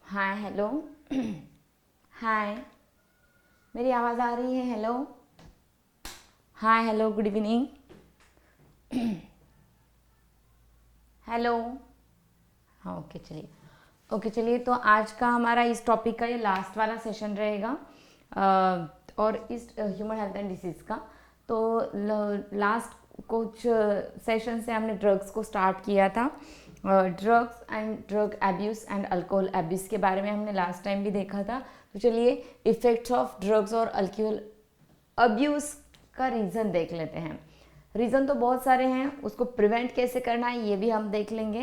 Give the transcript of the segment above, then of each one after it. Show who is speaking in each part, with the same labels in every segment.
Speaker 1: Hi hello. हाय, मेरी आवाज़ आ रही है? Hello, hi hello, good evening. Hello. हाँ, ओके चलिए, तो आज का हमारा इस टॉपिक का ये लास्ट वाला सेशन रहेगा। और इस ह्यूमन हेल्थ एंड डिसीज़ का तो लास्ट कुछ सेशन से हमने ड्रग्स को स्टार्ट किया था। Drugs and drug abuse and alcohol abuse के बारे में हमने लास्ट टाइम भी देखा था। तो चलिए इफ़ेक्ट्स ऑफ ड्रग्स और अल्कोहल अब्यूज़ का रीज़न देख लेते हैं। रीज़न तो बहुत सारे हैं, उसको प्रिवेंट कैसे करना है ये भी हम देख लेंगे।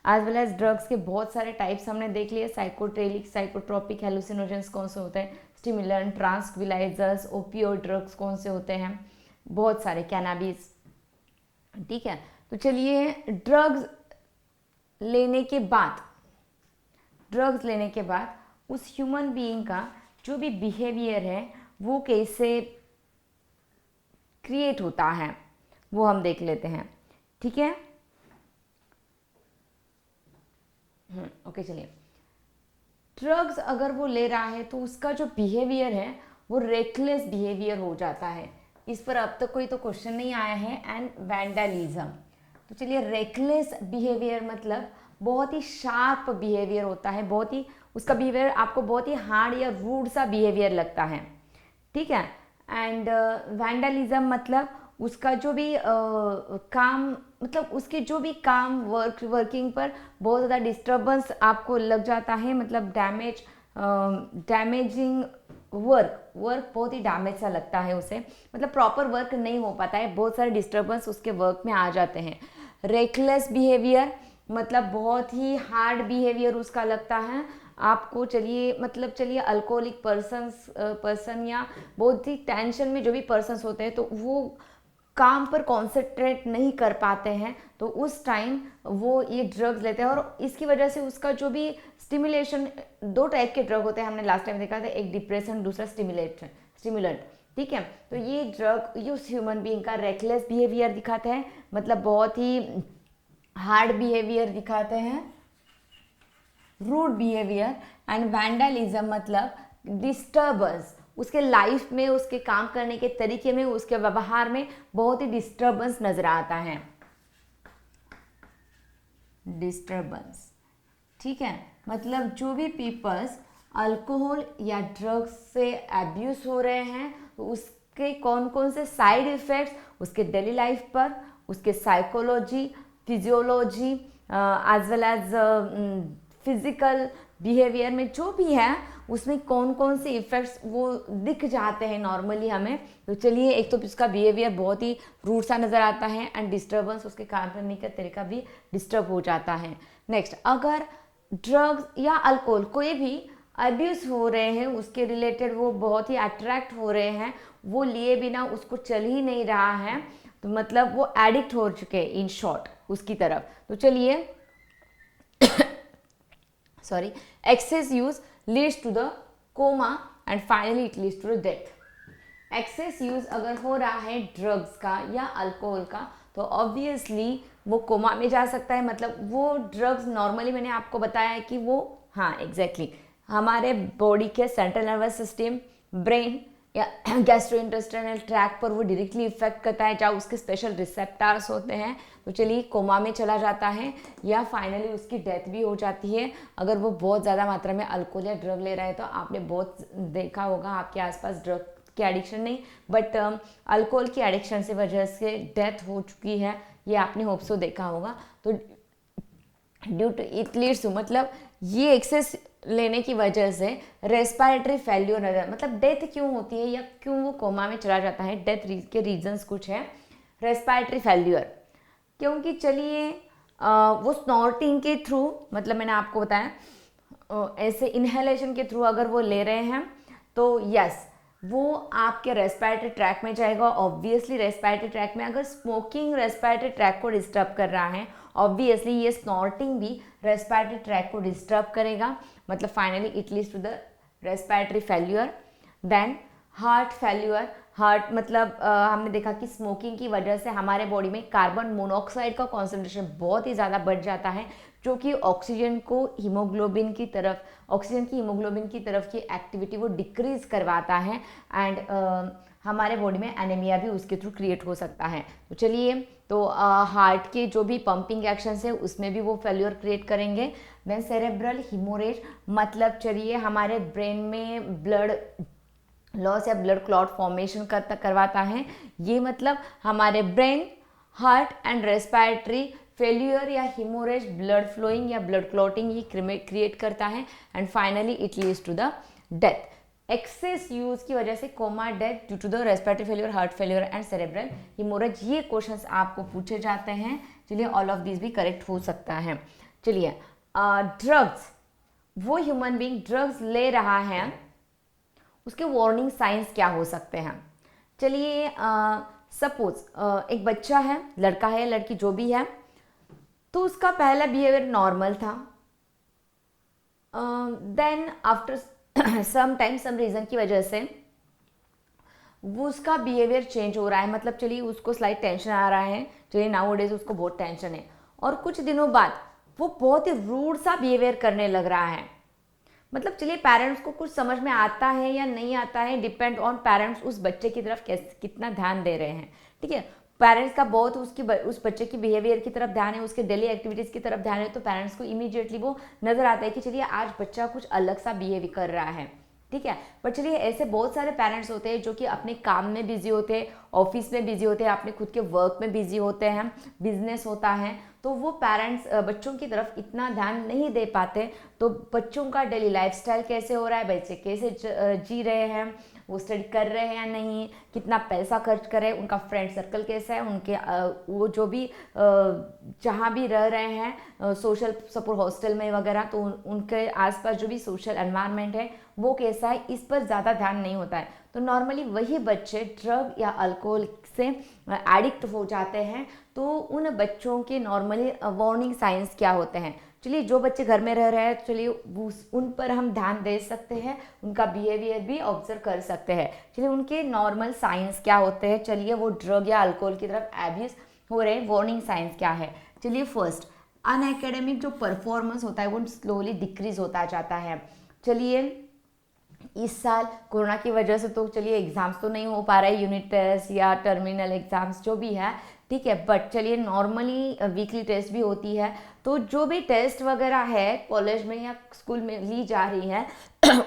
Speaker 1: एज वेल एज ड्रग्स के बहुत सारे टाइप्स हमने देख लिए, साइकोट्रेलिक, साइकोट्रोपिक, हेलुसिनोजेंस कौन से होते हैं, स्टिमुलेंट, ट्रांसक्विलाइजर्स, ओपियोइड ड्रग्स कौन से होते हैं, बहुत सारे, कैनाबिस। ठीक है, तो चलिए ड्रग्स लेने के बाद उस ह्यूमन बीइंग का जो भी बिहेवियर है वो कैसे क्रिएट होता है वो हम देख लेते हैं। ठीक है, ओके चलिए। ड्रग्स अगर वो ले रहा है तो उसका जो बिहेवियर है वो रेकलेस बिहेवियर हो जाता है। इस पर अब तक कोई तो क्वेश्चन नहीं आया है। एंड वैंडलिज्म, तो चलिए रेकलेस बिहेवियर मतलब बहुत ही शार्प बिहेवियर होता है, बहुत ही उसका बिहेवियर आपको बहुत ही हार्ड या रूड सा बिहेवियर लगता है। ठीक है, एंड वैंडलिज्म मतलब उसका जो भी काम, मतलब उसके जो भी काम वर्किंग पर बहुत ज़्यादा डिस्टर्बेंस आपको लग जाता है, मतलब डैमेजिंग वर्क बहुत ही डैमेज सा लगता है उसे, मतलब प्रॉपर वर्क नहीं हो पाता है, बहुत सारे डिस्टर्बेंस उसके वर्क में आ जाते हैं। रेकलेस बिहेवियर मतलब बहुत ही हार्ड बिहेवियर उसका लगता है आपको। चलिए मतलब चलिए अल्कोहलिक पर्सन या बहुत ही टेंशन में जो भी पर्सन्स होते हैं तो वो काम पर कॉन्सेंट्रेट नहीं कर पाते हैं, तो उस टाइम वो ये ड्रग्स लेते हैं और इसकी वजह से उसका जो भी स्टिमुलेशन, दो टाइप के ड्रग होते हैं हमने लास्ट टाइम देखा था, एक डिप्रेशन, दूसरा स्टिमुलेंट। ठीक है, तो ये ड्रग ये उस ह्यूमन बीइंग का रेकलेस बिहेवियर दिखाते हैं, मतलब बहुत ही हार्ड बिहेवियर दिखाते हैं, रूड बिहेवियर। एंड वैंडलिज्म मतलब डिस्टर्बेंस, उसके लाइफ में, उसके काम करने के तरीके में, उसके व्यवहार में बहुत ही डिस्टर्बेंस नजर आता है। डिस्टर्बेंस, ठीक है, मतलब जो भी पीपल्स अल्कोहल या ड्रग्स से एब्यूज हो रहे हैं तो उसके कौन कौन से साइड इफेक्ट्स उसके डेली लाइफ पर, उसके psychology, physiology, as well as physical behaviour में जो भी है उसमें कौन कौन से इफेक्ट्स वो दिख जाते हैं नॉर्मली हमें। तो चलिए, एक तो उसका बिहेवियर बहुत ही रूड सा नज़र आता है एंड डिस्टर्बेंस, उसके काम करने का तरीका भी डिस्टर्ब हो जाता है। नेक्स्ट, अगर ड्रग्स या अल्कोहल कोई भी अब्यूज़ हो रहे हैं, उसके रिलेटेड वो बहुत ही अट्रैक्ट हो रहे हैं, वो लिए बिना उसको चल ही नहीं रहा है, तो मतलब वो एडिक्ट हो चुके हैं इन शॉर्ट उसकी तरफ। तो चलिए sorry, excess use leads to the coma and finally it leads to the death. Excess use अगर हो रहा है ड्रग्स का या अल्कोहल का तो ऑब्वियसली वो कोमा में जा सकता है, मतलब वो ड्रग्स नॉर्मली मैंने आपको बताया है कि वो, हाँ एग्जैक्टली हमारे बॉडी के सेंट्रल नर्वस सिस्टम, ब्रेन या गैस्ट्रोइंटेस्टाइनल ट्रैक पर वो डायरेक्टली इफेक्ट करता है, जहाँ उसके स्पेशल रिसेप्टर्स होते हैं। तो चलिए कोमा में चला जाता है या फाइनली उसकी डेथ भी हो जाती है अगर वो बहुत ज़्यादा मात्रा में अल्कोहल या ड्रग ले रहा है। तो आपने बहुत देखा होगा आपके आसपास ड्रग की एडिक्शन नहीं बट अल्कोहल की एडिक्शन से वजह से डेथ हो चुकी है, ये आपने होप सो देखा होगा। तो due to it leads to, मतलब ये एक्सेस लेने की वजह से रेस्पिरेटरी फेल्यूर, मतलब डेथ क्यों होती है या क्यों वो कोमा में चला जाता है, डेथ के रीजंस कुछ है। रेस्पिरेटरी फेल्यूर, क्योंकि चलिए वो स्नॉर्टिंग के थ्रू, मतलब मैंने आपको बताया ऐसे इनहेलेशन के थ्रू अगर वो ले रहे हैं तो यस वो आपके रेस्पिरेटरी ट्रैक में जाएगा। ऑब्वियसली रेस्पिरेटरी ट्रैक में अगर स्मोकिंग रेस्पिरेटरी ट्रैक को डिस्टर्ब कर रहा है, ऑब्वियसली ये स्नॉर्टिंग भी रेस्पिरेटरी ट्रैक को डिस्टर्ब करेगा, मतलब finally it leads to the respiratory failure. Then heart failure, heart मतलब हमने देखा कि स्मोकिंग की वजह से हमारे बॉडी में कार्बन मोनोऑक्साइड का कॉन्सेंट्रेशन बहुत ही ज़्यादा बढ़ जाता है, जो कि ऑक्सीजन की हीमोग्लोबिन की तरफ की एक्टिविटी वो डिक्रीज करवाता है एंड हमारे बॉडी में एनीमिया भी उसके थ्रू क्रिएट हो सकता है। तो चलिए, तो हार्ट के जो भी पंपिंग एक्शंस है उसमें भी वो फेल्योर क्रिएट करेंगे। देन सेरेब्रल हिमोरेज मतलब चलिए हमारे ब्रेन में ब्लड लॉस या ब्लड क्लॉट फॉर्मेशन करवाता है। ये मतलब हमारे brain, heart and respiratory failure या हिमोरेज, ब्लड फ्लोइंग या ब्लड क्लॉटिंग ये क्रिएट करता है and finally it leads to the death. Excess use की वजह से coma, death due to the respiratory failure, heart failure and cerebral haemorrhage, ये questions आपको पूछे जाते हैं। चलिए, ऑल ऑफ दिस भी करेक्ट हो सकता है। चलिए, ड्रग्स, वो ह्यूमन बीइंग ड्रग्स ले रहा है, उसके वार्निंग साइंस क्या हो सकते हैं। चलिए, सपोज एक बच्चा है, लड़का है, लड़की जो भी है, तो उसका पहला बिहेवियर नॉर्मल था, then after some time some reason की वजह से वो उसका बिहेवियर चेंज हो रहा है। मतलब चलिए उसको स्लाइट टेंशन आ रहा है, चलिए नाउ डेज उसको बहुत टेंशन है, और कुछ दिनों बाद वो बहुत ही रूड सा बिहेवियर करने लग रहा है। मतलब चलिए पेरेंट्स को कुछ समझ में आता है या नहीं आता है, डिपेंड ऑन पेरेंट्स उस बच्चे की तरफ कितना ध्यान दे रहे हैं। ठीक है, पेरेंट्स का बहुत उस बच्चे की बिहेवियर की तरफ ध्यान है, उसके डेली एक्टिविटीज़ की तरफ ध्यान है, तो पेरेंट्स को इमीडिएटली वो नज़र आता है कि चलिए आज बच्चा कुछ अलग सा बिहेव कर रहा है। ठीक है, पर चलिए ऐसे बहुत सारे पेरेंट्स होते हैं जो कि अपने काम में बिजी होते हैं, ऑफिस में बिजी होते हैं, अपने खुद के वर्क में बिजी होते हैं, बिजनेस होता है, तो वो पेरेंट्स बच्चों की तरफ इतना ध्यान नहीं दे पाते। तो बच्चों का डेली लाइफस्टाइल कैसे हो रहा है, बच्चे कैसे जी रहे हैं, वो स्टडी कर रहे हैं या नहीं, कितना पैसा खर्च कर रहे हैं, उनका फ्रेंड सर्कल कैसा है, उनके वो जो भी जहाँ भी रह रहे हैं सोशल सपोर्ट हॉस्टल में वगैरह, तो उनके आसपास जो भी सोशल एनवायरनमेंट है वो कैसा है, इस पर ज़्यादा ध्यान नहीं होता है। तो नॉर्मली वही बच्चे ड्रग या अल्कोहल से एडिक्ट हो जाते हैं। तो उन बच्चों के नॉर्मली वार्निंग साइंस क्या होते हैं। चलिए, जो बच्चे घर में रह रहे हैं, चलिए उन पर हम ध्यान दे सकते हैं, उनका बिहेवियर भी ऑब्जर्व कर सकते हैं। चलिए, उनके नॉर्मल साइंस क्या होते हैं, चलिए वो ड्रग या अल्कोहल की तरफ एब्यूज हो रहे हैं, वार्निंग साइंस क्या है। चलिए, फर्स्ट अनएकेडमिक जो परफॉर्मेंस होता है वो स्लोली डिक्रीज होता जाता है। चलिए, इस साल कोरोना की वजह से तो चलिए एग्ज़ाम्स तो नहीं हो पा रहे, यूनिट टेस्ट या टर्मिनल एग्ज़ाम्स जो भी है, ठीक है, बट चलिए नॉर्मली वीकली टेस्ट भी होती है। तो जो भी टेस्ट वगैरह है कॉलेज में या स्कूल में ली जा रही है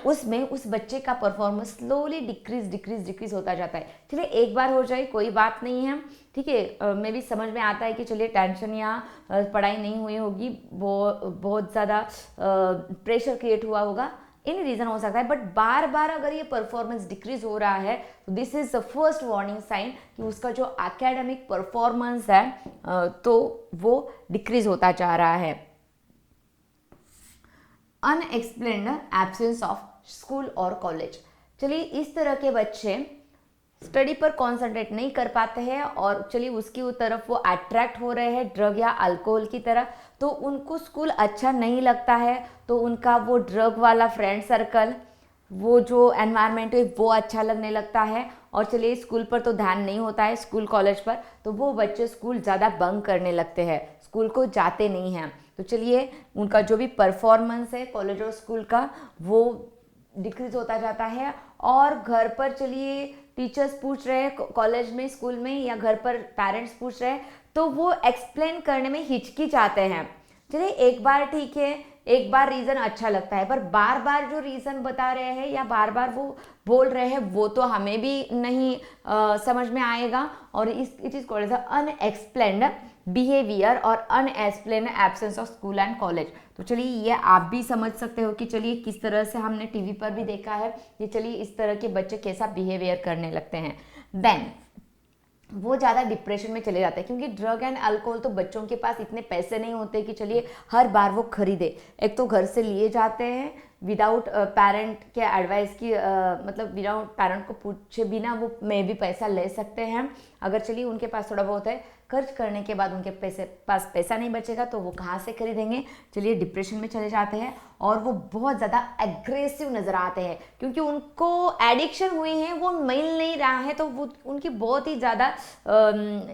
Speaker 1: उसमें उस बच्चे का परफॉर्मेंस स्लोली डिक्रीज होता जाता है। चलिए, एक बार हो जाए कोई बात नहीं है, ठीक है, मैं भी समझ में आता है कि चलिए टेंशन या पढ़ाई नहीं हुई होगी, बहुत ज़्यादा प्रेशर क्रिएट हुआ होगा, इन रीज़न हो सकता है, बट बार बार अगर ये परफॉर्मेंस डिक्रीज हो रहा है तो this is the first warning sign कि उसका जो एकेडमिक परफॉर्मेंस है तो वो डिक्रीज होता जा रहा है। अनएक्सप्लेन्ड एब्सेंस ऑफ स्कूल और कॉलेज। चलिए, इस तरह के बच्चे स्टडी पर कॉन्सेंट्रेट नहीं कर पाते हैं और चलिए उसकी तरफ वो अट्रैक्ट हो रहे हैं ड्रग या अल्कोहल की तरफ, तो उनको स्कूल अच्छा नहीं लगता है, तो उनका वो ड्रग वाला फ्रेंड सर्कल, वो जो एनवायरनमेंट है वो अच्छा लगने लगता है, और चलिए स्कूल पर तो ध्यान नहीं होता है, स्कूल कॉलेज पर, तो वो बच्चे स्कूल ज़्यादा बंक करने लगते हैं, स्कूल को जाते नहीं हैं। तो चलिए उनका जो भी परफॉर्मेंस है कॉलेज और स्कूल का वो डिक्रीज होता जाता है। और घर पर चलिए टीचर्स पूछ रहे हैं कॉलेज में, स्कूल में, या घर पर पेरेंट्स पूछ रहे हैं, तो वो एक्सप्लेन करने में हिचकिचाते हैं। चलिए, एक बार ठीक है, एक बार रीज़न अच्छा लगता है, पर बार बार जो रीज़न बता रहे हैं या बार बार वो बोल रहे हैं वो तो हमें भी नहीं समझ में आएगा, और it is called as unexplained behaviour और unexplained absence of school and college. तो चलिए ये आप भी समझ सकते हो कि चलिए किस तरह से हमने टीवी पर भी देखा है कि चलिए इस तरह के बच्चे कैसा बिहेवियर करने लगते हैं। देन वो ज़्यादा डिप्रेशन में चले जाते हैं, क्योंकि ड्रग एंड अल्कोहल तो बच्चों के पास इतने पैसे नहीं होते कि चलिए हर बार वो खरीदे। एक तो घर से लिए जाते हैं विदाउट पेरेंट के एडवाइस की, मतलब विदाउट पेरेंट को पूछे बिना वो मे भी पैसा ले सकते हैं अगर चलिए उनके पास थोड़ा बहुत है। खर्च करने के बाद उनके पास पैसा नहीं बचेगा तो वो कहाँ से खरीदेंगे। चलिए डिप्रेशन में चले जाते हैं और वो बहुत ज़्यादा एग्रेसिव नज़र आते हैं क्योंकि उनको एडिक्शन हुई है, वो मिल नहीं रहा है, तो वो उनकी बहुत ही ज़्यादा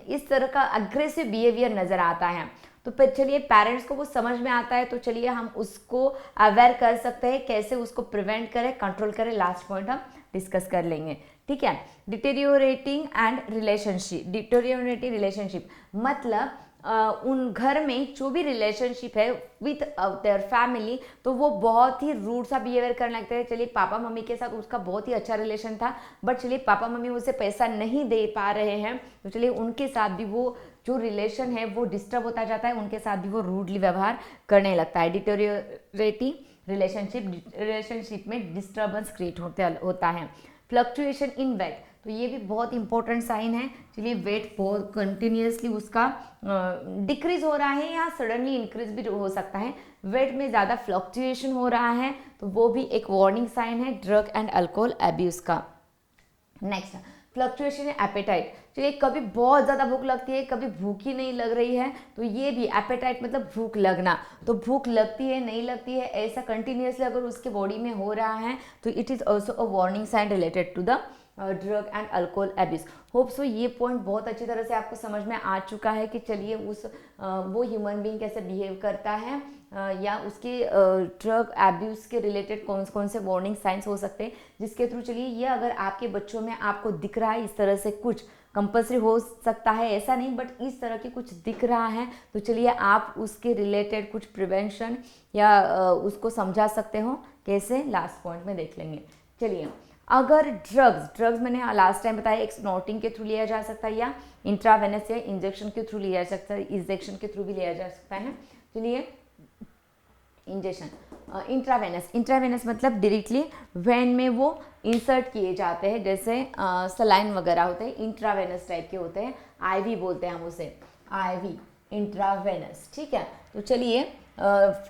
Speaker 1: इस तरह का अग्रेसिव बिहेवियर नज़र आता है। तो फिर चलिए पेरेंट्स को वो समझ में आता है, तो चलिए हम उसको अवेयर कर सकते हैं, कैसे उसको प्रिवेंट करें, कंट्रोल करें, लास्ट पॉइंट हम डिस्कस कर लेंगे। ठीक है, deteriorating and relationship. Deteriorating relationship मतलब उन घर में जो भी रिलेशनशिप है विथ देयर फैमिली, तो वो बहुत ही रूड सा बिहेवियर करने लगते हैं। चलिए पापा मम्मी के साथ उसका बहुत ही अच्छा रिलेशन था, बट चलिए पापा मम्मी उसे पैसा नहीं दे पा रहे हैं, तो चलिए उनके साथ भी वो जो रिलेशन है वो डिस्टर्ब होता जाता है, उनके साथ भी वो रूडली व्यवहार करने लगता है। डिटेरियोरेटिंग रिलेशनशिप में डिस्टर्बेंस क्रिएट होता है। फ्लक्चुएशन इन वेट, तो ये भी बहुत इंपॉर्टेंट साइन है। चलिए वेट बहुत कंटिन्यूसली उसका डिक्रीज हो रहा है या सडनली इंक्रीज भी हो सकता है, वेट में ज़्यादा फ्लक्चुएशन हो रहा है, तो वो भी एक वार्निंग साइन है ड्रग एंड अल्कोहल एब्यूज का। नेक्स्ट फ्लक्चुएशन है एपेटाइट। चलिए कभी बहुत ज़्यादा भूख लगती है, कभी भूख ही नहीं लग रही है, तो ये भी एपेटाइट मतलब भूख लगना, तो भूख लगती है नहीं लगती है ऐसा कंटिन्यूसली अगर उसके बॉडी में हो रहा है तो it is also a warning sign related to the drug and alcohol abuse. Hope so ये पॉइंट बहुत अच्छी तरह से आपको समझ में आ चुका है कि चलिए वो ह्यूमन बीइंग कैसे बिहेव करता है या उसके ड्रग एब्यूज़ के रिलेटेड कौन कौन से वार्निंग साइंस हो सकते हैं, जिसके थ्रू चलिए ये अगर आपके बच्चों में आपको दिख रहा है इस तरह से, कुछ कंपल्सरी हो सकता है ऐसा नहीं, बट इस तरह की कुछ दिख रहा है, तो चलिए आप उसके रिलेटेड कुछ प्रिवेंशन या उसको समझा सकते हो कैसे, लास्ट पॉइंट में देख लेंगे। चलिए अगर ड्रग्स मैंने लास्ट टाइम बताया एक स्नॉटिंग के थ्रू लिया जा सकता है या इंट्रावेनस या इंजेक्शन के थ्रू लिया जा सकता है, इंजेक्शन के थ्रू भी लिया जा सकता है ना। चलिए इंजेक्शन इंट्रावेनस मतलब डायरेक्टली वेन में वो इंसर्ट किए जाते हैं, जैसे सलाइन वगैरह होते हैं, इंट्रावेनस टाइप के होते हैं, आईवी बोलते हैं हम उसे, आईवी इंट्रावेनस। ठीक है, तो चलिए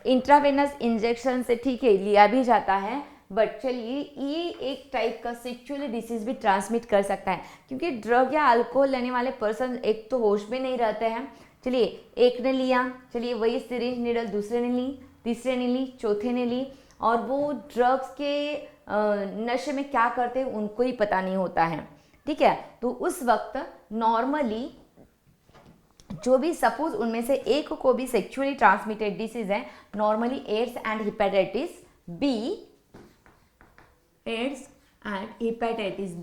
Speaker 1: इंट्रावेनस इंजेक्शन से ठीक है लिया भी जाता है, बट चलिए ये एक टाइप का सेक्सुअली डिसीज भी ट्रांसमिट कर सकता है, क्योंकि ड्रग या अल्कोहल लेने वाले पर्सन एक तो होश में नहीं रहते हैं। चलिए एक ने लिया, चलिए वही सिरिंज नीडल दूसरे ने ली, तीसरे ने ली, चौथे ने ली, और वो ड्रग्स के नशे में क्या करते हैं उनको ही पता नहीं होता है। ठीक है, तो उस वक्त नॉर्मली जो भी सपोज उनमें से एक को भी सेक्सुअली ट्रांसमिटेड डिसीज है, normally AIDS and hepatitis B, AIDS and hepatitis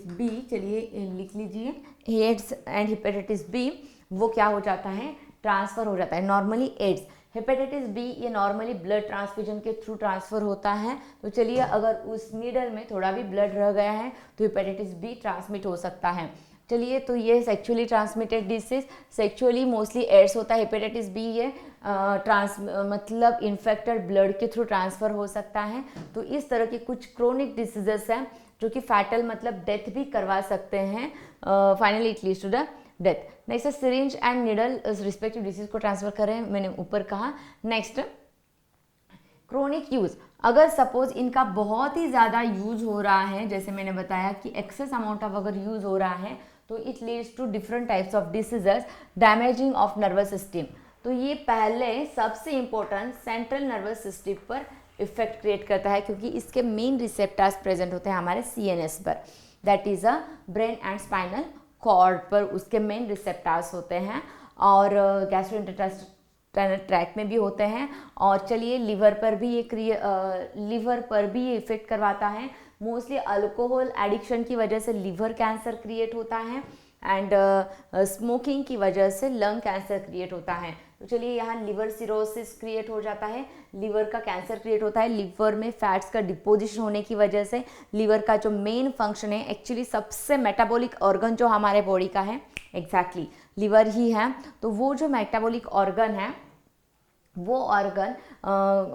Speaker 1: B, चलिए लिख लीजिए, एड्स एंड हेपेटाइटिस बी वो क्या हो जाता है, ट्रांसफ़र हो जाता है। नॉर्मली एड्स, हेपेटाइटिस बी ये नॉर्मली ब्लड ट्रांसफ्यूजन के थ्रू ट्रांसफ़र होता है, तो चलिए अगर उस नीडल में थोड़ा भी ब्लड रह गया है तो हेपेटाइटिस बी ट्रांसमिट हो सकता है। चलिए तो ये sexually transmitted disease, sexually mostly AIDS होता है, हेपेटाइटिस बी ये मतलब इन्फेक्टेड ब्लड के थ्रू ट्रांसफ़र हो सकता है। तो इस तरह के कुछ क्रोनिक डिसीजेस हैं जो कि फैटल मतलब डेथ भी करवा सकते हैं, finally it leads to the death. Next syringe and needle respective disease को ट्रांसफर करें, मैंने ऊपर कहा। नेक्स्ट क्रोनिक यूज, अगर सपोज इनका बहुत ही ज़्यादा यूज हो रहा है, जैसे मैंने बताया कि एक्सेस अमाउंट ऑफ अगर यूज हो रहा है तो it leads to different types of diseases, damaging of nervous system. तो ये पहले सबसे इम्पोर्टेंट सेंट्रल नर्वस सिस्टम पर इफेक्ट क्रिएट करता है, क्योंकि इसके मेन रिसेप्टर्स प्रेजेंट होते हैं हमारे CNS पर, that is a brain and spinal cord पर उसके मेन रिसेप्टर्स होते हैं, और गैस्ट्रोइंटेस्टाइनल ट्रैक्ट में भी होते हैं, और चलिए लिवर पर भी ये इफेक्ट करवाता है। मोस्टली अल्कोहल एडिक्शन की वजह से लिवर कैंसर क्रिएट होता है, एंड स्मोकिंग की वजह से लंग कैंसर क्रिएट होता है। तो चलिए यहाँ लिवर सिरोसिस क्रिएट हो जाता है, लिवर का कैंसर क्रिएट होता है, लिवर में फैट्स का डिपोजिशन होने की वजह से। लिवर का जो मेन फंक्शन है, एक्चुअली सबसे मेटाबॉलिक ऑर्गन जो हमारे बॉडी का है एग्जैक्टली लिवर ही है, तो वो जो मेटाबॉलिक ऑर्गन है वो ऑर्गन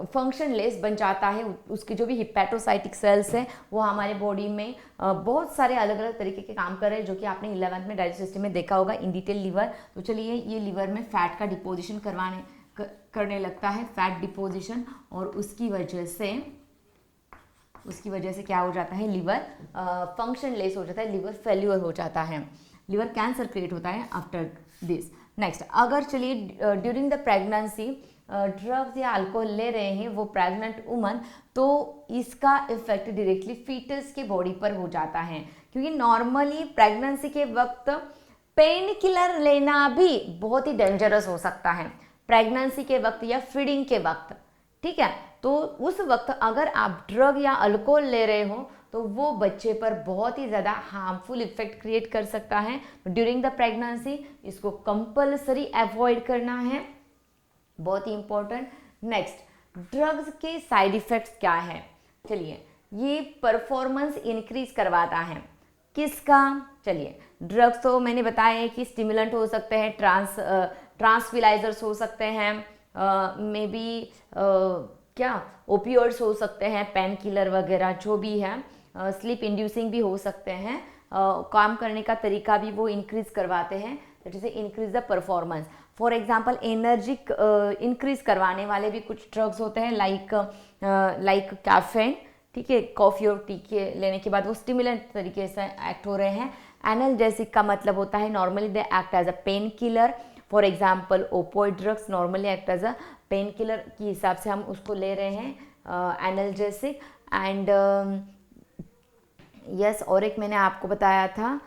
Speaker 1: फंक्शनलेस बन जाता है। उसके जो भी हिपैटोसाइटिक सेल्स हैं वो हमारे बॉडी में बहुत सारे अलग अलग तरीके के काम कर रहे हैं, जो कि आपने 11th में डाइजेस्ट सिस्टम में देखा होगा इन डिटेल लिवर। तो चलिए ये लिवर में फैट का डिपोजिशन करने लगता है, फैट डिपोजिशन, और उसकी वजह से उसकी वजह से क्या हो जाता है, लिवर फंक्शन लेस हो जाता है, लिवर फेल्यूर हो जाता है, लिवर कैंसर क्रिएट होता है आफ्टर दिस। नेक्स्ट, अगर चलिए ड्यूरिंग द प्रेगनेंसी ड्रग्स या अल्कोहल ले रहे हैं वो प्रेग्नेंट वुमन, तो इसका इफेक्ट डायरेक्टली फीटस के बॉडी पर हो जाता है, क्योंकि नॉर्मली प्रेगनेंसी के वक्त पेन किलर लेना भी बहुत ही डेंजरस हो सकता है प्रेगनेंसी के वक्त या फीडिंग के वक्त, ठीक है। तो उस वक्त अगर आप ड्रग या अल्कोहल ले रहे हो तो वो बच्चे पर बहुत ही ज़्यादा हार्मफुल इफेक्ट क्रिएट कर सकता है ड्यूरिंग द प्रेगनेंसी। इसको कंपल्सरी अवॉइड करना है, बहुत ही इंपॉर्टेंट। नेक्स्ट, ड्रग्स के साइड इफेक्ट्स क्या है? चलिए, ये परफॉर्मेंस इंक्रीज करवाता है, किसका? चलिए, ड्रग्स तो मैंने बताया है कि स्टिमुलेंट हो सकते हैं, ट्रांसविलाइजर्स हो सकते हैं, मे बी क्या ओपियोइड्स हो सकते हैं, पेन किलर वगैरह जो भी है, स्लीप इंड्यूसिंग भी हो सकते हैं, काम करने का तरीका भी वो इंक्रीज करवाते हैं, that is increase the performance. For example energic increase करवाने वाले भी कुछ ड्रग्स होते हैं, लाइक कैफीन, ठीक है, कॉफ़ी और टी के लेने के बाद वो स्टिमुलेंट तरीके से एक्ट हो रहे हैं। एनाल्जेसिक का मतलब होता है normally they act as a pain killer, for example opioid drugs normally act as a pain killer के हिसाब से हम उसको ले रहे हैं एनाल्जेसिक। एंड यस, और एक मैंने आपको बताया था,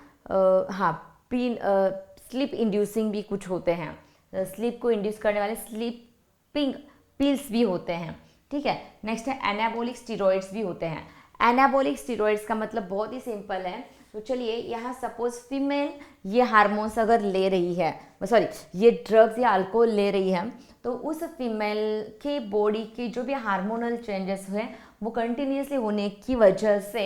Speaker 1: स्लीप इंड्यूसिंग भी कुछ होते हैं, स्लीप को इंड्यूस करने वाले स्लीपिंग पिल्स भी होते हैं, ठीक है। नेक्स्ट है एनाबोलिक स्टीरॉइड्स भी होते हैं। एनाबोलिक स्टीरॉइड्स का मतलब बहुत ही सिंपल है, तो चलिए यहाँ सपोज फीमेल ये हार्मोन्स अगर ले रही है, ये ड्रग्स या अल्कोहल ले रही है, तो उस फीमेल के बॉडी के जो भी हार्मोनल चेंजेस हैं वो कंटिन्यूसली होने की वजह से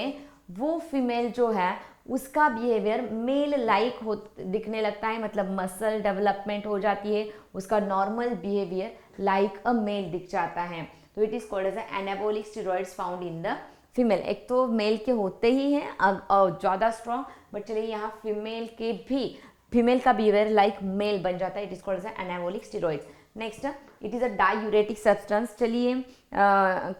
Speaker 1: वो फीमेल जो है उसका बिहेवियर मेल लाइक हो दिखने लगता है, मतलब मसल डेवलपमेंट हो जाती है, उसका normal behaviour like a male दिख जाता है। तो it is called as anabolic steroids found in the female. एक तो मेल के होते ही हैं ज़्यादा स्ट्रॉन्ग, बट चलिए यहाँ फीमेल का बिहेवियर लाइक मेल बन जाता है, it is called as anabolic steroids. Next, it is a diuretic substance. चलिए,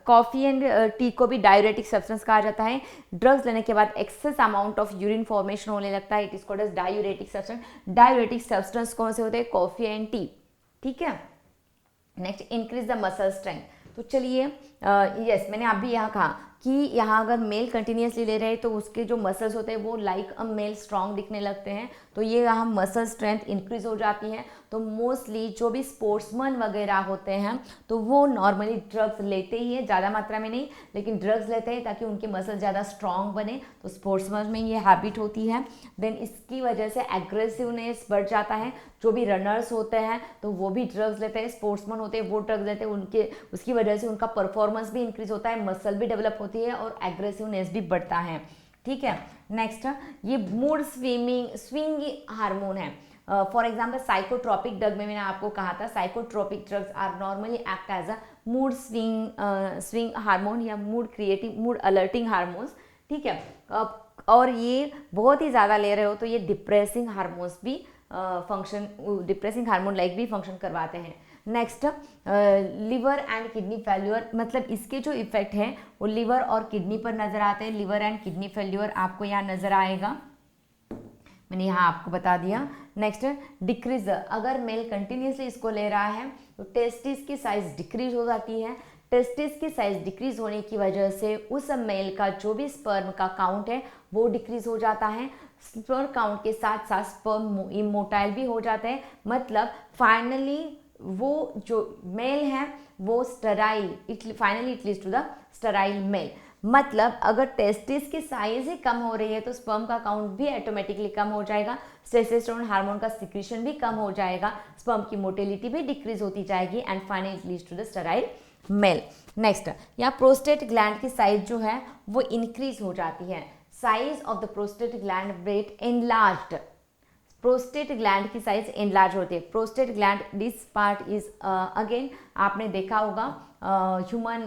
Speaker 1: कॉफ़ी एंड टी को भी डायूरेटिक सब्सटेंस कहा जाता है। ड्रग्स लेने के बाद excess amount of urine formation होने लगता है, it is called as diuretic substance. Diuretic substance कौन से होते हैं? कॉफ़ी एंड टी, ठीक है। Next, increase the muscle strength. तो चलिए, यस, मैंने अभी यहाँ कहा कि यहाँ अगर मेल कंटिन्यूसली ले रहे हैं तो उसके जो मसल्स होते हैं वो लाइक अ मेल स्ट्रॉन्ग दिखने लगते हैं, तो ये यहाँ मसल स्ट्रेंथ इंक्रीज हो जाती है। तो मोस्टली जो भी स्पोर्ट्समैन वगैरह होते हैं तो वो नॉर्मली ड्रग्स लेते ही है, ज़्यादा मात्रा में नहीं, लेकिन ड्रग्स लेते हैं ताकि उनके मसल ज़्यादा स्ट्रॉन्ग बने, तो स्पोर्ट्समैन में ये हैबिट होती है। देन इसकी वजह से एग्रेसिवनेस बढ़ जाता है, जो भी रनर्स होते हैं तो वो भी ड्रग्स लेते हैं, स्पोर्ट्समैन होते हैं वो ड्रग्स लेते हैं, उसकी वजह से उनका परफॉर्मेंस भी इंक्रीज होता है, मसल भी डेवलप होती है और एग्रेसिवनेस भी बढ़ता है, ठीक है। नेक्स्ट, ये मूड स्विंग हार्मोन है। फॉर एग्जाम्पल साइकोट्रोपिक ड्रग में मैंने आपको कहा था, psychotropic drugs are normally act as a mood swing hormone या मूड अलर्टिंग हार्मोन्स, ठीक है। और ये बहुत ही ज़्यादा ले रहे हो तो ये डिप्रेसिंग हार्मोन्स भी डिप्रेसिंग हार्मोन लाइक भी फंक्शन करवाते हैं। Next, liver and kidney failure, मतलब इसके जो इफेक्ट हैं वो लिवर और किडनी पर नज़र आते हैं। लिवर एंड किडनी फेल्यूर आपको यहाँ नज़र आएगा, मैंने यहाँ आपको बता दिया। नेक्स्ट, डिक्रीज, अगर मेल कंटिन्यूसली इसको ले रहा है तो टेस्टिस की साइज डिक्रीज हो जाती है। टेस्टिस की साइज डिक्रीज होने की वजह से उस मेल का जो भी स्पर्म का काउंट है वो डिक्रीज हो जाता है। स्पर्म काउंट के साथ साथ स्पर्म इमोटाइल भी हो जाते हैं, मतलब फाइनली वो जो मेल है वो sterile, finally it leads to the sterile male. मतलब अगर टेस्टिस की साइज ही कम हो रही है तो स्पर्म का काउंट भी ऑटोमेटिकली कम हो जाएगा, टेस्टोस्टेरोन हार्मोन का सिक्रीशन भी कम हो जाएगा, स्पर्म की मोटिलिटी भी डिक्रीज होती जाएगी and finally it leads to the sterile male. Next, या प्रोस्टेट ग्लैंड की साइज जो है वो इंक्रीज हो जाती है। Size of the prostate gland get enlarged, prostate gland की साइज एनलार्ज होती है। Prostate gland this part is again आपने देखा होगा ह्यूमन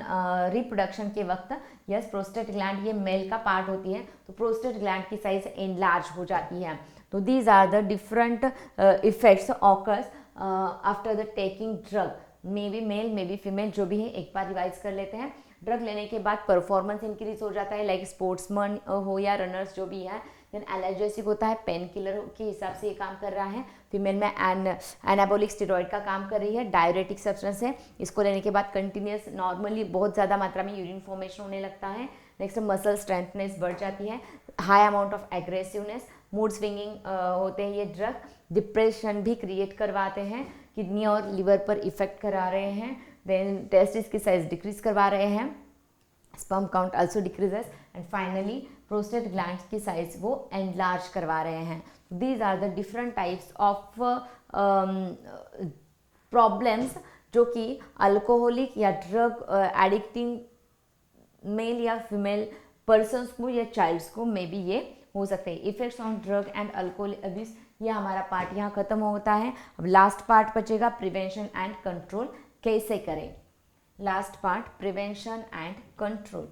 Speaker 1: रिप्रोडक्शन के वक्त, यस, प्रोस्टेट ग्लैंड ये मेल का पार्ट होती है, तो प्रोस्टेट ग्लैंड की साइज एनलार्ज हो जाती है। तो these are the different effects occurs after the taking drug, may be male may be female, जो भी है एक बार रिवाइज कर लेते हैं। ड्रग लेने के बाद परफॉर्मेंस इंक्रीज हो जाता है, लाइक स्पोर्ट्समैन हो या रनर्स जो भी है। देन एनाल्जेसिक होता है, पेन किलर के हिसाब से ये काम कर रहा है। फीमेल में एनाबोलिक स्टेरॉइड का काम कर रही है, डायरेटिक सब्सटेंस है। इसको लेने के बाद कंटिन्यूस नॉर्मली बहुत ज़्यादा मात्रा में यूरिन फॉर्मेशन होने लगता है। नेक्स्ट मसल स्ट्रेंथनेस बढ़ जाती है, high amount of aggressiveness, mood swinging होते हैं ये ड्रग। डिप्रेशन भी क्रिएट करवाते हैं, किडनी और लिवर पर इफेक्ट करा रहे हैं। देन टेस्टिस की साइज डिक्रीज करवा रहे हैं, sperm count also decreases, and finally prostate glands की साइज वो एनलार्ज करवा रहे हैं। These are the different types of problems जो कि अल्कोहलिक या ड्रग एडिक्टिंग मेल या फीमेल पर्सन्स को या चाइल्ड्स को मे बी ये हो सकते हैं। Effects on drug and alcohol abuse, ये हमारा पार्ट यहाँ खत्म होता है। अब लास्ट पार्ट बचेगा, प्रिवेंशन एंड कंट्रोल कैसे करें। Last part, prevention and control.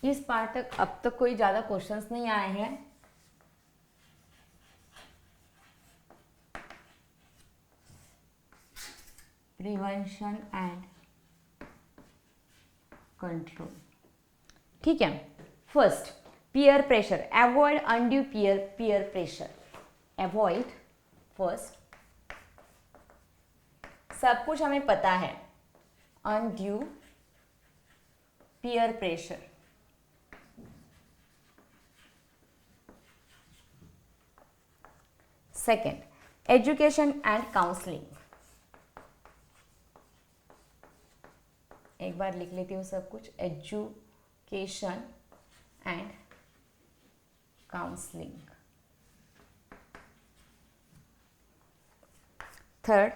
Speaker 1: इस पार्ट तक अब तक कोई ज़्यादा क्वेश्चंस नहीं आए हैं। प्रिवेंशन एंड कंट्रोल, ठीक है। First, peer pressure, avoid undue peer pressure, avoid. First, सब कुछ हमें पता है, undue peer pressure. Second, education and counselling. एक बार लिख लेती हूँ सब कुछ, education and counselling. Third,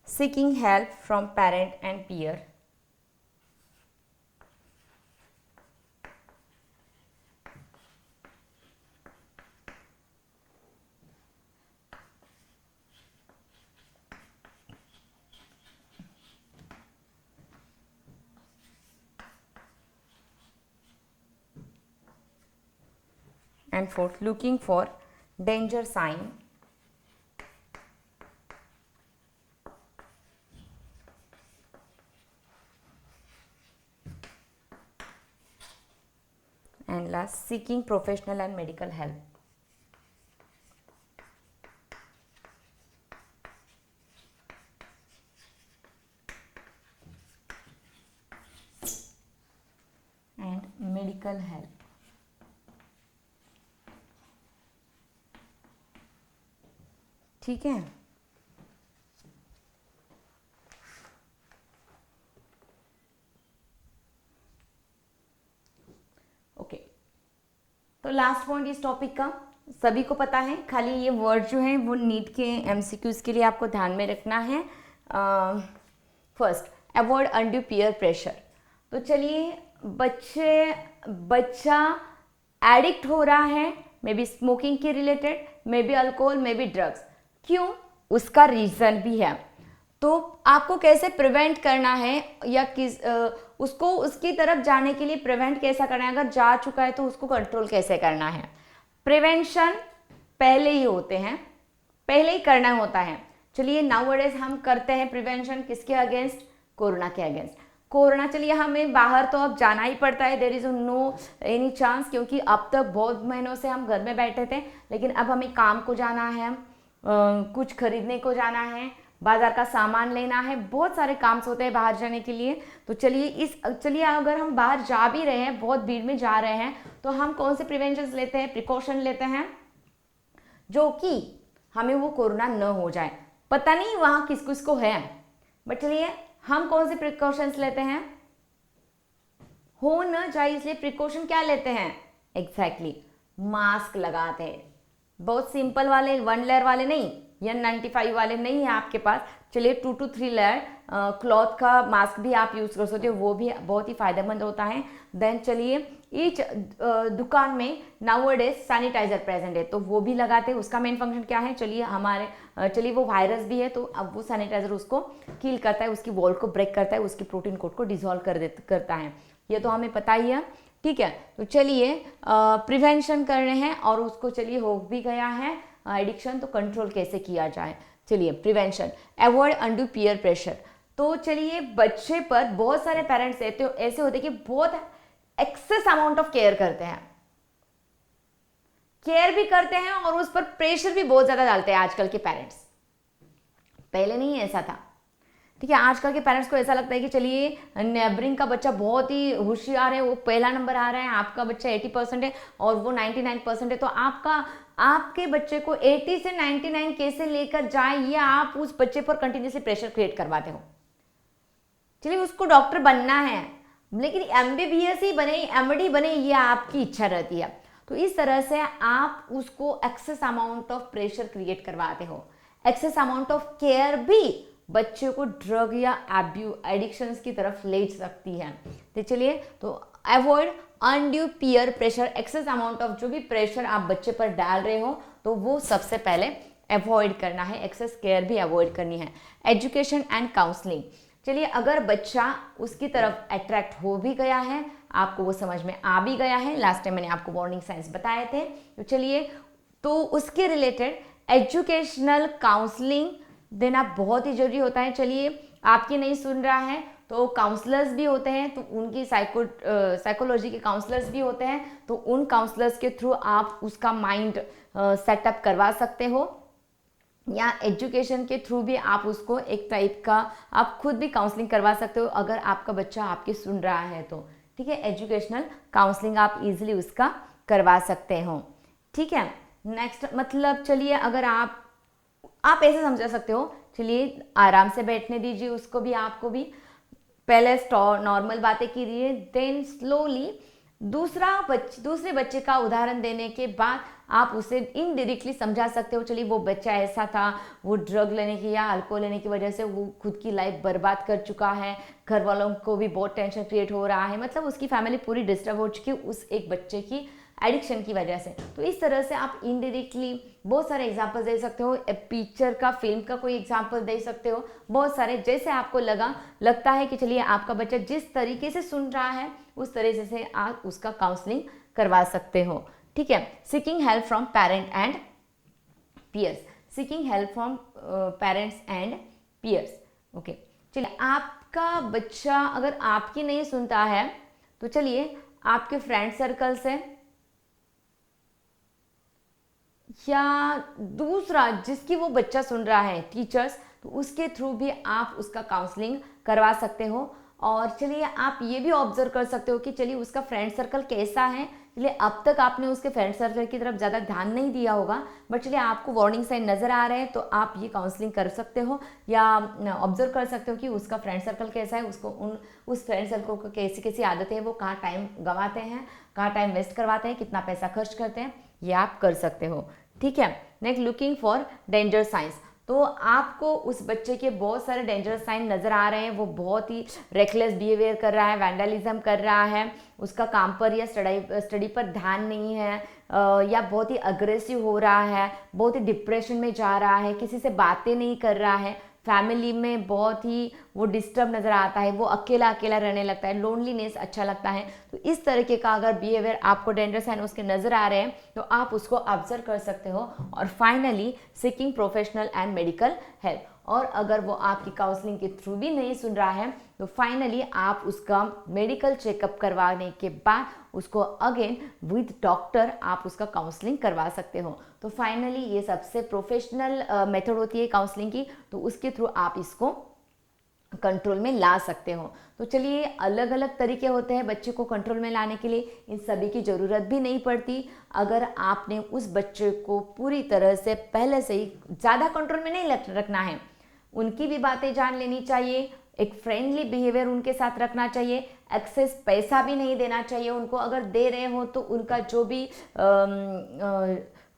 Speaker 1: seeking help from parent and peer. And fourth, looking for danger sign and last, seeking professional and medical help. And medical help. ठीक है। Okay, तो last point इस टॉपिक का सभी को पता है, खाली ये वर्ड जो है वो नीट के एमसीक्यूज के लिए आपको ध्यान में रखना है। First, avoid undue peer pressure. तो चलिए, बच्चा एडिक्ट हो रहा है, मे बी स्मोकिंग के related, may be alcohol, may be drugs. क्यों, उसका रीजन भी है। तो आपको कैसे प्रिवेंट करना है या उसको उसकी तरफ जाने के लिए प्रिवेंट कैसा करना है, अगर जा चुका है तो उसको कंट्रोल कैसे करना है। प्रिवेंशन पहले ही होते हैं, पहले ही करना होता है। चलिए, नाउअडेज हम करते हैं प्रिवेंशन किसके अगेंस्ट, कोरोना के अगेंस्ट। कोरोना, चलिए हमें बाहर तो अब जाना ही पड़ता है, there is no any chance, क्योंकि अब तक बहुत महीनों से हम घर में बैठे थे, लेकिन अब हमें काम को जाना है, कुछ खरीदने को जाना है, बाजार का सामान लेना है, बहुत सारे काम होते हैं बाहर जाने के लिए। तो चलिए अगर हम बाहर जा भी रहे हैं, बहुत भीड़ में जा रहे हैं, तो हम कौन से प्रिवेंशन लेते हैं, प्रिकॉशन लेते हैं, जो कि हमें वो कोरोना न हो जाए। पता नहीं वहाँ किस किस को है, बट चलिए हम कौन से प्रिकॉशंस लेते हैं, हो न जाए इसलिए प्रिकॉशन क्या लेते हैं, एग्जैक्टली मास्क लगाते हैं। बहुत सिंपल वाले 1 लेयर वाले नहीं, या 95 वाले नहीं है आपके पास, चलिए 2 to 3 लेयर क्लॉथ का मास्क भी आप यूज़ कर सकते हो, वो भी बहुत ही फायदेमंद होता है। देन चलिए, ईच दुकान में नाउअडेज सैनिटाइजर प्रेजेंट है, तो वो भी लगाते हैं। उसका मेन फंक्शन क्या है, चलिए वो वायरस भी है, तो अब वो सैनिटाइजर उसको किल करता है, उसकी वॉल को ब्रेक करता है, उसकी प्रोटीन कोड को डिसॉल्व करता है। ये तो हमें पता ही है, ठीक है। तो चलिए प्रिवेंशन कर रहे हैं और उसको चलिए हो भी गया है एडिक्शन, तो कंट्रोल कैसे किया जाए। चलिए prevention, avoid undue peer pressure. तो चलिए बच्चे पर बहुत सारे पेरेंट्स ऐसे होते हैं कि बहुत एक्सेस अमाउंट ऑफ केयर करते हैं, केयर भी करते हैं और उस पर प्रेशर भी बहुत ज्यादा डालते हैं आजकल के पेरेंट्स। पहले नहीं ऐसा था, ठीक है। आजकल के पेरेंट्स को ऐसा लगता है कि चलिए नेबरिंग का बच्चा बहुत ही होशियार है, वो पहला नंबर आ रहा है, आपका बच्चा 80% है और वो 99% है, तो आपके बच्चे को 80 से 99 कैसे लेकर जाए, ये आप उस बच्चे पर कंटिन्यूसली प्रेशर क्रिएट करवाते हो। चलिए उसको डॉक्टर बनना है, लेकिन MBBS ही बने, MD बने, ये आपकी इच्छा रहती है। तो इस तरह से आप उसको access amount of pressure create करवाते हो। एक्सेस अमाउंट ऑफ केयर भी बच्चे को ड्रग या एडिक्शंस की तरफ ले सकती है। तो चलिए, तो avoid undue peer pressure, access amount of जो भी प्रेशर आप बच्चे पर डाल रहे हो तो वो सबसे पहले अवॉइड करना है, एक्सेस केयर भी अवॉइड करनी है। एजुकेशन एंड काउंसलिंग, चलिए अगर बच्चा उसकी तरफ अट्रैक्ट हो भी गया है, आपको वो समझ में आ भी गया है, लास्ट टाइम मैंने आपको वार्निंग साइंस बताए थे, तो चलिए तो उसके रिलेटेड एजुकेशनल काउंसलिंग देना बहुत ही जरूरी होता है। चलिए आपकी नहीं सुन रहा है तो काउंसलर्स भी होते हैं, तो उनकी साइकोलॉजी के काउंसलर्स भी होते हैं, तो उन काउंसलर्स के थ्रू आप उसका माइंड सेटअप करवा सकते हो, या एजुकेशन के थ्रू भी आप उसको एक टाइप का आप खुद भी काउंसलिंग करवा सकते हो अगर आपका बच्चा आपकी सुन रहा है तो, ठीक है। एजुकेशनल काउंसलिंग आप इजीली उसका करवा सकते हो, ठीक है। नेक्स्ट मतलब चलिए अगर आप ऐसे समझा सकते हो, चलिए आराम से बैठने दीजिए उसको भी, आपको भी। पहले नॉर्मल बातें कीजिए, देन स्लोली दूसरे बच्चे का उदाहरण देने के बाद आप उसे इनडायरेक्टली समझा सकते हो, चलिए वो बच्चा ऐसा था, वो ड्रग लेने की या अल्कोहल लेने की वजह से वो खुद की लाइफ बर्बाद कर चुका है, घर वालों को भी बहुत टेंशन क्रिएट हो रहा है, मतलब उसकी फैमिली पूरी डिस्टर्ब हो चुकी है उस एक बच्चे की एडिक्शन की वजह से। तो इस तरह से आप इनडायरेक्टली बहुत सारे एग्जाम्पल दे सकते हो, पिक्चर का, फिल्म का कोई एग्जाम्पल दे सकते हो, बहुत सारे, जैसे आपको लगता है कि चलिए आपका बच्चा जिस तरीके से सुन रहा है उस तरीके से आप उसका काउंसलिंग करवा सकते हो, ठीक है। Seeking help from parent and peers, seeking help from parents and peers, okay. चलिए आपका बच्चा अगर आपकी नहीं सुनता है तो चलिए आपके फ्रेंड सर्कल से या दूसरा जिसकी वो बच्चा सुन रहा है, टीचर्स, तो उसके थ्रू भी आप उसका काउंसलिंग करवा सकते हो। और चलिए आप ये भी ऑब्जर्व कर सकते हो कि चलिए उसका फ्रेंड सर्कल कैसा है। चलिए अब तक आपने उसके फ्रेंड सर्कल की तरफ ज़्यादा ध्यान नहीं दिया होगा, बट चलिए आपको वार्निंग साइन नज़र आ रहे हैं तो आप ये काउंसलिंग कर सकते हो या ऑब्जर्व कर सकते हो कि उसका फ्रेंड सर्कल कैसा है, उसको उस फ्रेंड सर्कल को कैसी कैसी आदतें हैं, वो कहाँ टाइम गंवाते हैं, कहाँ टाइम वेस्ट करवाते हैं, कितना पैसा खर्च करते हैं, ये आप कर सकते हो, ठीक है। Next, looking for danger science, तो आपको उस बच्चे के बहुत सारे डेंजरस साइन नज़र आ रहे हैं, वो बहुत ही रेकलेस बिहेवियर कर रहा है, वैंडलिज्म कर रहा है, उसका काम पर या स्टडी पर ध्यान नहीं है, या बहुत ही अग्रेसिव हो रहा है, बहुत ही डिप्रेशन में जा रहा है, किसी से बातें नहीं कर रहा है, फैमिली में बहुत ही वो डिस्टर्ब नज़र आता है, वो अकेला अकेला रहने लगता है, लोनलीनेस अच्छा लगता है। तो इस तरीके का अगर बिहेवियर आपको डेंजर साइन उसके नज़र आ रहे हैं तो आप उसको ऑब्जर्व कर सकते हो। और finally seeking professional and medical help, और अगर वो आपकी काउंसलिंग के थ्रू भी नहीं सुन रहा है तो फाइनली आप उसका मेडिकल चेकअप करवाने के बाद उसको अगेन विद डॉक्टर आप उसका काउंसलिंग करवा सकते हो। तो फाइनली ये सबसे प्रोफेशनल मेथड होती है काउंसलिंग की, तो उसके थ्रू आप इसको कंट्रोल में ला सकते हो। तो चलिए अलग अलग तरीके होते हैं बच्चे को कंट्रोल में लाने के लिए, इन सभी की ज़रूरत भी नहीं पड़ती। अगर आपने उस बच्चे को पूरी तरह से पहले से ही ज़्यादा कंट्रोल में नहीं रखना है, उनकी भी बातें जान लेनी चाहिए, एक फ्रेंडली बिहेवियर उनके साथ रखना चाहिए, एक्सेस पैसा भी नहीं देना चाहिए उनको, अगर दे रहे हो तो उनका जो भी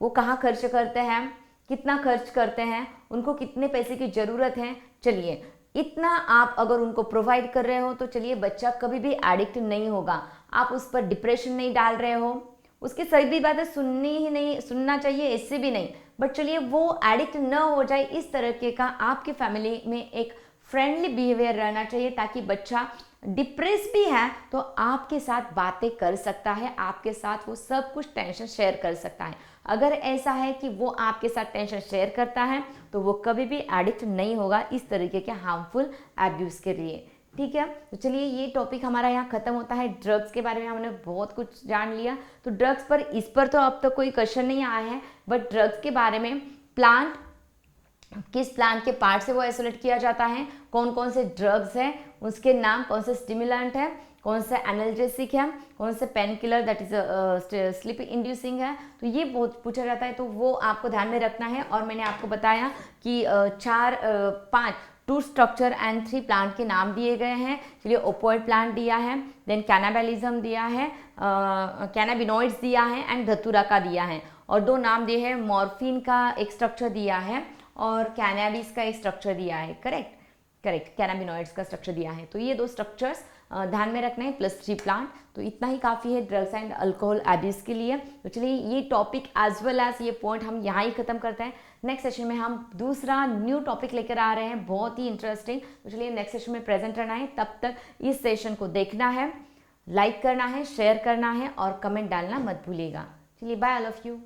Speaker 1: वो कहाँ खर्च करते हैं, कितना खर्च करते हैं, उनको कितने पैसे की ज़रूरत है, चलिए इतना आप अगर उनको प्रोवाइड कर रहे हो तो चलिए बच्चा कभी भी एडिक्ट नहीं होगा। आप उस पर डिप्रेशन नहीं डाल रहे हो, उसकी सभी बातें सुनना चाहिए ऐसे भी नहीं, बट चलिए वो एडिक्ट न हो जाए इस तरह के का आपकी फैमिली में एक फ्रेंडली बिहेवियर रहना चाहिए, ताकि बच्चा डिप्रेस भी है तो आपके साथ बातें कर सकता है, आपके साथ वो सब कुछ टेंशन शेयर कर सकता है। अगर ऐसा है कि वो आपके साथ टेंशन शेयर करता है तो वो कभी भी एडिक्ट नहीं होगा इस तरीके के हार्मफुल एब्यूज़ के लिए। ठीक है, तो चलिए ये टॉपिक हमारा यहाँ खत्म होता है। ड्रग्स के बारे में हमने बहुत कुछ जान लिया। तो ड्रग्स पर इस पर तो अब तक कोई क्वेश्चन नहीं आया है, बट ड्रग्स के बारे में प्लांट, किस प्लांट के पार्ट से वो आइसोलेट किया जाता है, कौन कौन से ड्रग्स हैं, उसके नाम, कौन से स्टिमुलेंट है, कौन सा एनाल्जेसिक है, कौन से pain killer that is sleep inducing है, तो ये बहुत पूछा जाता है, तो वो आपको ध्यान में रखना है। और मैंने आपको बताया कि 5 2 स्ट्रक्चर एंड 3 प्लांट के नाम दिए गए हैं। चलिए, ओपोइड प्लांट दिया है, देन कैनाबेलिज्म दिया है, कैनाबिनॉइड्स दिया है एंड धतूरा का दिया है, और 2 नाम दिए हैं, मॉर्फिन का एक स्ट्रक्चर दिया है और कैनाबिस का एक स्ट्रक्चर दिया है। करेक्ट, कैनाबिनॉइड्स का स्ट्रक्चर दिया है। तो ये 2 स्ट्रक्चर्स ध्यान में रखना है, प्लस 3 प्लांट। तो इतना ही काफ़ी है ड्रग्स एंड अल्कोहल एब्यूज के लिए। तो चलिए, ये टॉपिक एज वेल एज ये पॉइंट हम यहाँ ही खत्म करते हैं। नेक्स्ट सेशन में हम दूसरा न्यू टॉपिक लेकर आ रहे हैं, बहुत ही इंटरेस्टिंग। तो चलिए, नेक्स्ट सेशन में प्रेजेंट रहना है। तब तक इस सेशन को देखना है, लाइक करना है, शेयर करना है और कमेंट डालना मत भूलिएगा। चलिए, बाय ऑल ऑफ यू।